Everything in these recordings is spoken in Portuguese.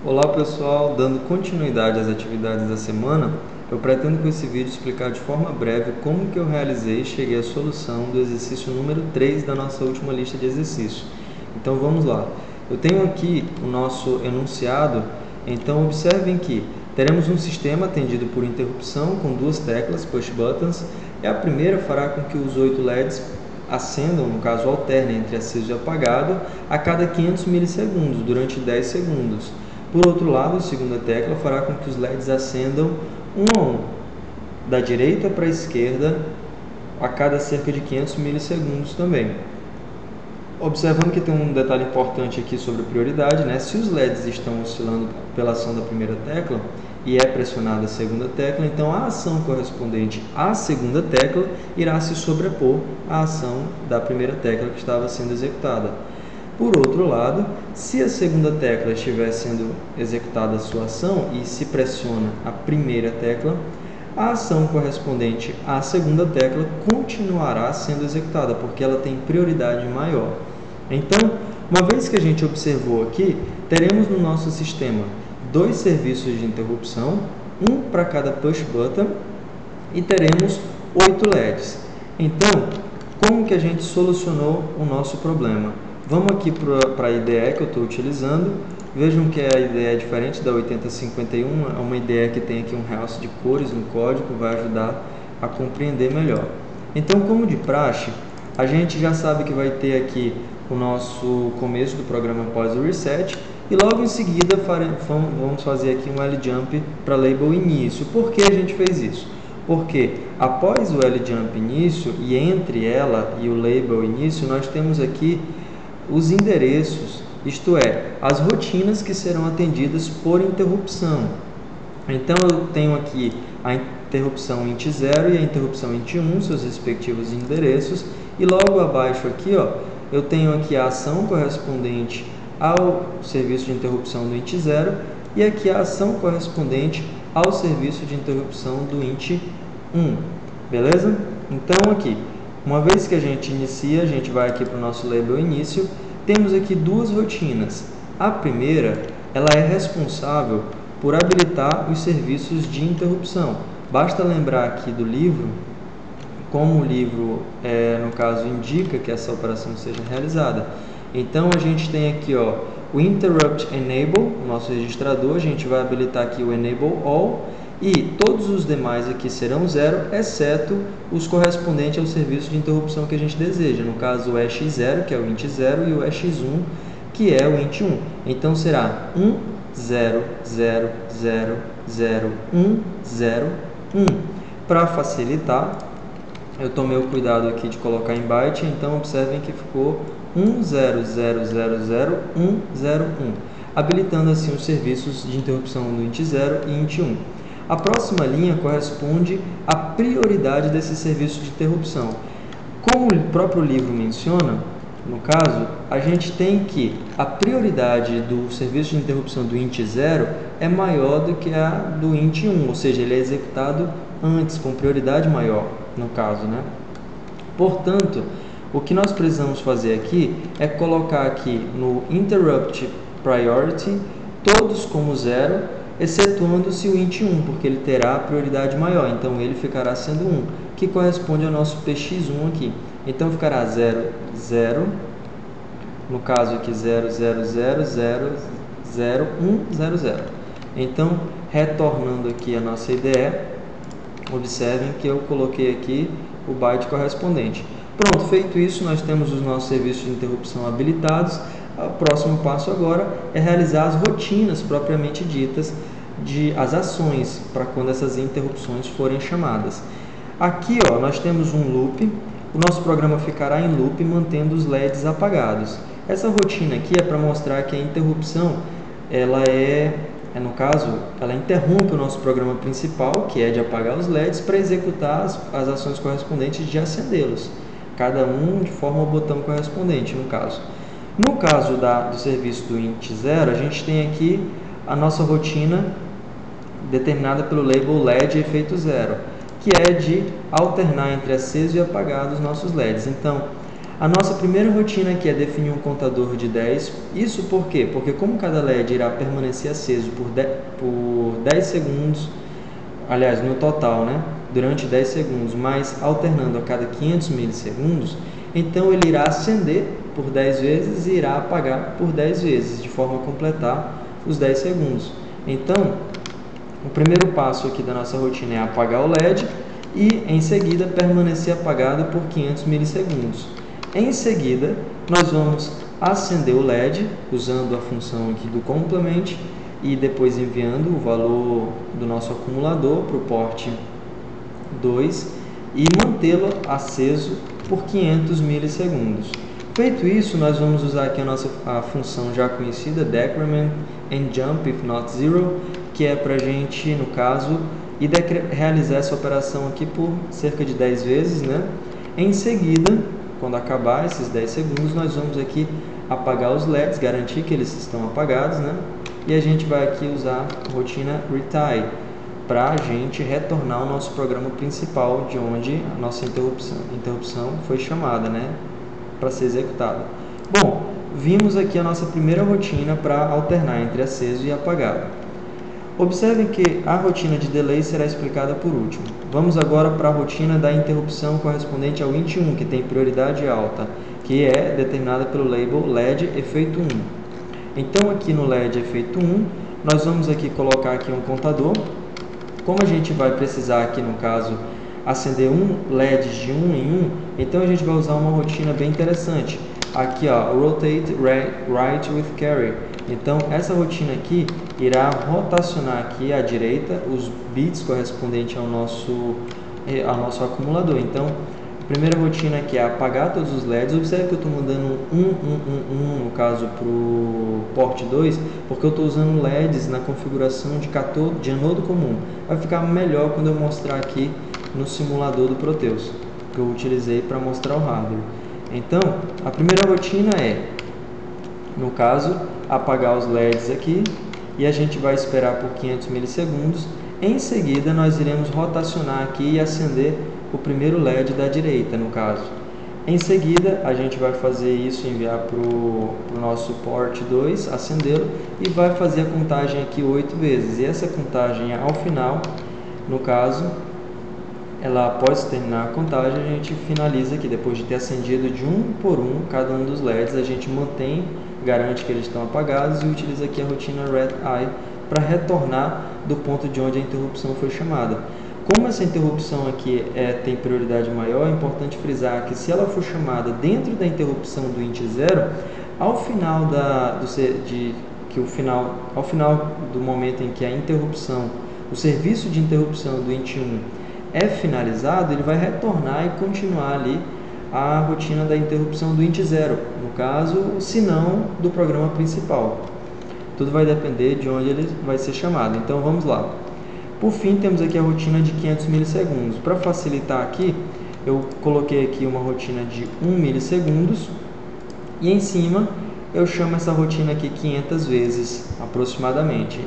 Olá pessoal, dando continuidade às atividades da semana, eu pretendo com esse vídeo explicar de forma breve como que eu realizei e cheguei à solução do exercício número 3 da nossa última lista de exercícios. Então vamos lá. Eu tenho aqui o nosso enunciado, então observem que teremos um sistema atendido por interrupção com duas teclas, push buttons, e a primeira fará com que os 8 LEDs acendam, no caso alternem entre aceso e apagado, a cada 500 milissegundos, durante 10 segundos. Por outro lado, a segunda tecla fará com que os LEDs acendam um a um, da direita para a esquerda, a cada cerca de 500 milissegundos também. Observando que tem um detalhe importante aqui sobre prioridade, né? Se os LEDs estão oscilando pela ação da primeira tecla e é pressionada a segunda tecla, então a ação correspondente à segunda tecla irá se sobrepor à ação da primeira tecla que estava sendo executada. Por outro lado, se a segunda tecla estiver sendo executada a sua ação e se pressiona a primeira tecla, a ação correspondente à segunda tecla continuará sendo executada, porque ela tem prioridade maior. Então, uma vez que a gente observou aqui, teremos no nosso sistema dois serviços de interrupção, um para cada push button, e teremos 8 LEDs. Então, como que a gente solucionou o nosso problema? Vamos aqui para a IDE que eu estou utilizando. Vejam que a IDE é diferente da 8051, é uma IDE que tem aqui um realce de cores no código, vai ajudar a compreender melhor. Então, como de praxe, a gente já sabe que vai ter aqui o nosso começo do programa após o reset, e logo em seguida vamos fazer aqui um L-Jump para label início. Por que a gente fez isso? Porque após o L-Jump início e entre ela e o label início, nós temos aqui os endereços, isto é, as rotinas que serão atendidas por interrupção. Então, eu tenho aqui a interrupção int0 e a interrupção int1, seus respectivos endereços, e logo abaixo aqui, ó, eu tenho aqui a ação correspondente ao serviço de interrupção do int0 e aqui a ação correspondente ao serviço de interrupção do int1, beleza? Então, aqui, uma vez que a gente inicia, a gente vai aqui para o nosso label início, temos aqui duas rotinas. A primeira, ela é responsável por habilitar os serviços de interrupção. Basta lembrar aqui do livro, como o livro, no caso, indica que essa operação seja realizada. Então, a gente tem aqui, ó, o Interrupt Enable, o nosso registrador, a gente vai habilitar aqui o Enable All, e todos os demais aqui serão zero, exceto os correspondentes ao serviço de interrupção que a gente deseja. No caso, o EX0, que é o int0, e o EX1, que é o int1. Então, será 1, 0, 0, 0, 0, 1, 0, 1. Para facilitar, eu tomei o cuidado aqui de colocar em byte, então observem que ficou 1, 0, 0, 0, 0, 1, 0, 1, habilitando assim os serviços de interrupção do int0 e int1. A próxima linha corresponde à prioridade desse serviço de interrupção. Como o próprio livro menciona, no caso, a gente tem que a prioridade do serviço de interrupção do int0 é maior do que a do int1, ou seja, ele é executado antes, com prioridade maior, no caso, né? Portanto, o que nós precisamos fazer aqui é colocar aqui no Interrupt Priority todos como zero, excetuando-se o int1, porque ele terá a prioridade maior, então ele ficará sendo 1, que corresponde ao nosso px1 aqui. Então ficará 0, 0, no caso aqui 0, 0, 0, 0, 0, 1, 0, 0. Então, retornando aqui a nossa IDE, observem que eu coloquei aqui o byte correspondente. Pronto, feito isso, nós temos os nossos serviços de interrupção habilitados. O próximo passo agora é realizar as rotinas propriamente ditas, as ações, para quando essas interrupções forem chamadas. Aqui, ó, nós temos um loop, o nosso programa ficará em loop mantendo os LEDs apagados. Essa rotina aqui é para mostrar que a interrupção, no caso, ela interrompe o nosso programa principal, que é de apagar os LEDs, para executar as ações correspondentes de acendê-los, cada um de forma ao botão correspondente, no caso. No caso do serviço do int0, a gente tem aqui a nossa rotina determinada pelo label LED efeito zero, que é de alternar entre aceso e apagado os nossos LEDs. Então, A nossa primeira rotina aqui é definir um contador de 10. Isso por quê? Porque como cada LED irá permanecer aceso por 10 segundos, aliás, no total, né? Durante 10 segundos, mas alternando a cada 500 milissegundos, então ele irá acender por 10 vezes e irá apagar por 10 vezes, de forma a completar os 10 segundos. Então, o primeiro passo aqui da nossa rotina é apagar o LED e, em seguida, permanecer apagado por 500 milissegundos. Em seguida, nós vamos acender o LED usando a função aqui do complement e depois enviando o valor do nosso acumulador para o port 2 e mantê-lo aceso por 500 milissegundos. Feito isso, nós vamos usar aqui a função já conhecida decrement and jump if not zero, que é para a gente, no caso, realizar essa operação aqui por cerca de 10 vezes, né? Em seguida, quando acabar esses 10 segundos, nós vamos aqui apagar os LEDs, garantir que eles estão apagados, né? E a gente vai aqui usar a rotina retire para a gente retornar ao nosso programa principal, de onde a nossa interrupção foi chamada, né? Para ser executada. Bom, vimos aqui a nossa primeira rotina para alternar entre aceso e apagado. Observem que a rotina de delay será explicada por último. Vamos agora para a rotina da interrupção correspondente ao int 1, que tem prioridade alta, que é determinada pelo label LED efeito 1. Então, aqui no LED efeito 1, nós vamos aqui colocar aqui um contador. Como a gente vai precisar aqui, no caso, acender um LED de 1 em 1, então a gente vai usar uma rotina bem interessante. Aqui, ó, rotate right with carry. Então, essa rotina aqui irá rotacionar aqui à direita os bits correspondentes ao nosso acumulador. Então, a primeira rotina aqui é apagar todos os LEDs. Observe que eu estou mandando no caso, para o port 2, porque eu estou usando LEDs na configuração de anodo comum. Vai ficar melhor quando eu mostrar aqui no simulador do Proteus, que eu utilizei para mostrar o hardware. Então, a primeira rotina é, no caso, apagar os LEDs aqui, e a gente vai esperar por 500 milissegundos. Em seguida, nós iremos rotacionar aqui e acender o primeiro LED da direita, no caso. Em seguida, a gente vai fazer isso, enviar para o nosso port 2, acendê-lo, e vai fazer a contagem aqui 8 vezes. E essa contagem, ao final, no caso, ela, após terminar a contagem, a gente finaliza aqui, depois de ter acendido de um por um cada um dos LEDs, a gente mantém, garante que eles estão apagados e utiliza aqui a rotina retI para retornar do ponto de onde a interrupção foi chamada. Como essa interrupção aqui tem prioridade maior, é importante frisar que se ela for chamada dentro da interrupção do int 0, ao final do momento em que a interrupção, o serviço de interrupção do int 1 é finalizado, ele vai retornar e continuar ali a rotina da interrupção do int 0, no caso, se não do programa principal. Tudo vai depender de onde ele vai ser chamado. Então, vamos lá. Por fim, temos aqui a rotina de 500 milissegundos. Para facilitar aqui, eu coloquei aqui uma rotina de 1 milissegundos e em cima eu chamo essa rotina aqui 500 vezes, aproximadamente,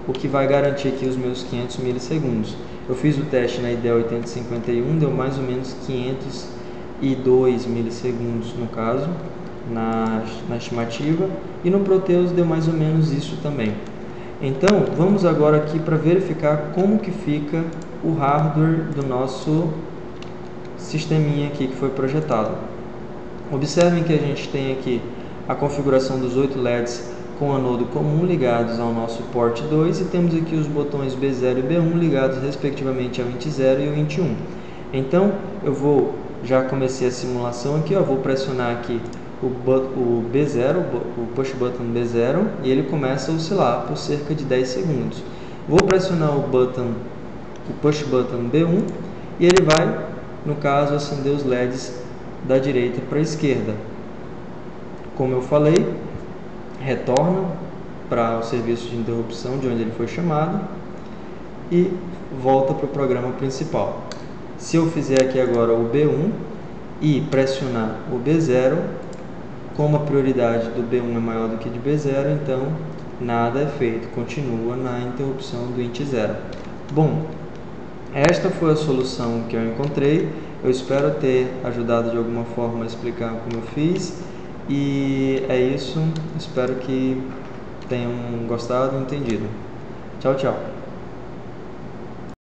o que vai garantir aqui os meus 500 milissegundos. Eu fiz o teste na IDEA 8051, deu mais ou menos 502 milissegundos no caso, na estimativa, e no Proteus deu mais ou menos isso também. Então, vamos agora aqui para verificar como que fica o hardware do nosso sisteminha aqui que foi projetado. Observem que a gente tem aqui a configuração dos 8 LEDs com anodo comum ligados ao nosso port 2 e temos aqui os botões B0 e B1 ligados respectivamente ao int 0 e ao int 1. Então, já comecei a simulação aqui, vou pressionar aqui o B0, o push button B0, e ele começa a oscilar por cerca de 10 segundos. Vou pressionar o push button B1 e ele vai, no caso, acender os LEDs da direita para a esquerda. Como eu falei, retorna para o serviço de interrupção de onde ele foi chamado e volta para o programa principal. Se eu fizer aqui agora o B1 e pressionar o B0, como a prioridade do B1 é maior do que de B0, então nada é feito, continua na interrupção do int 0. Bom, esta foi a solução que eu encontrei. Eu espero ter ajudado de alguma forma a explicar como eu fiz. E é isso. Espero que tenham gostado e entendido. Tchau, tchau.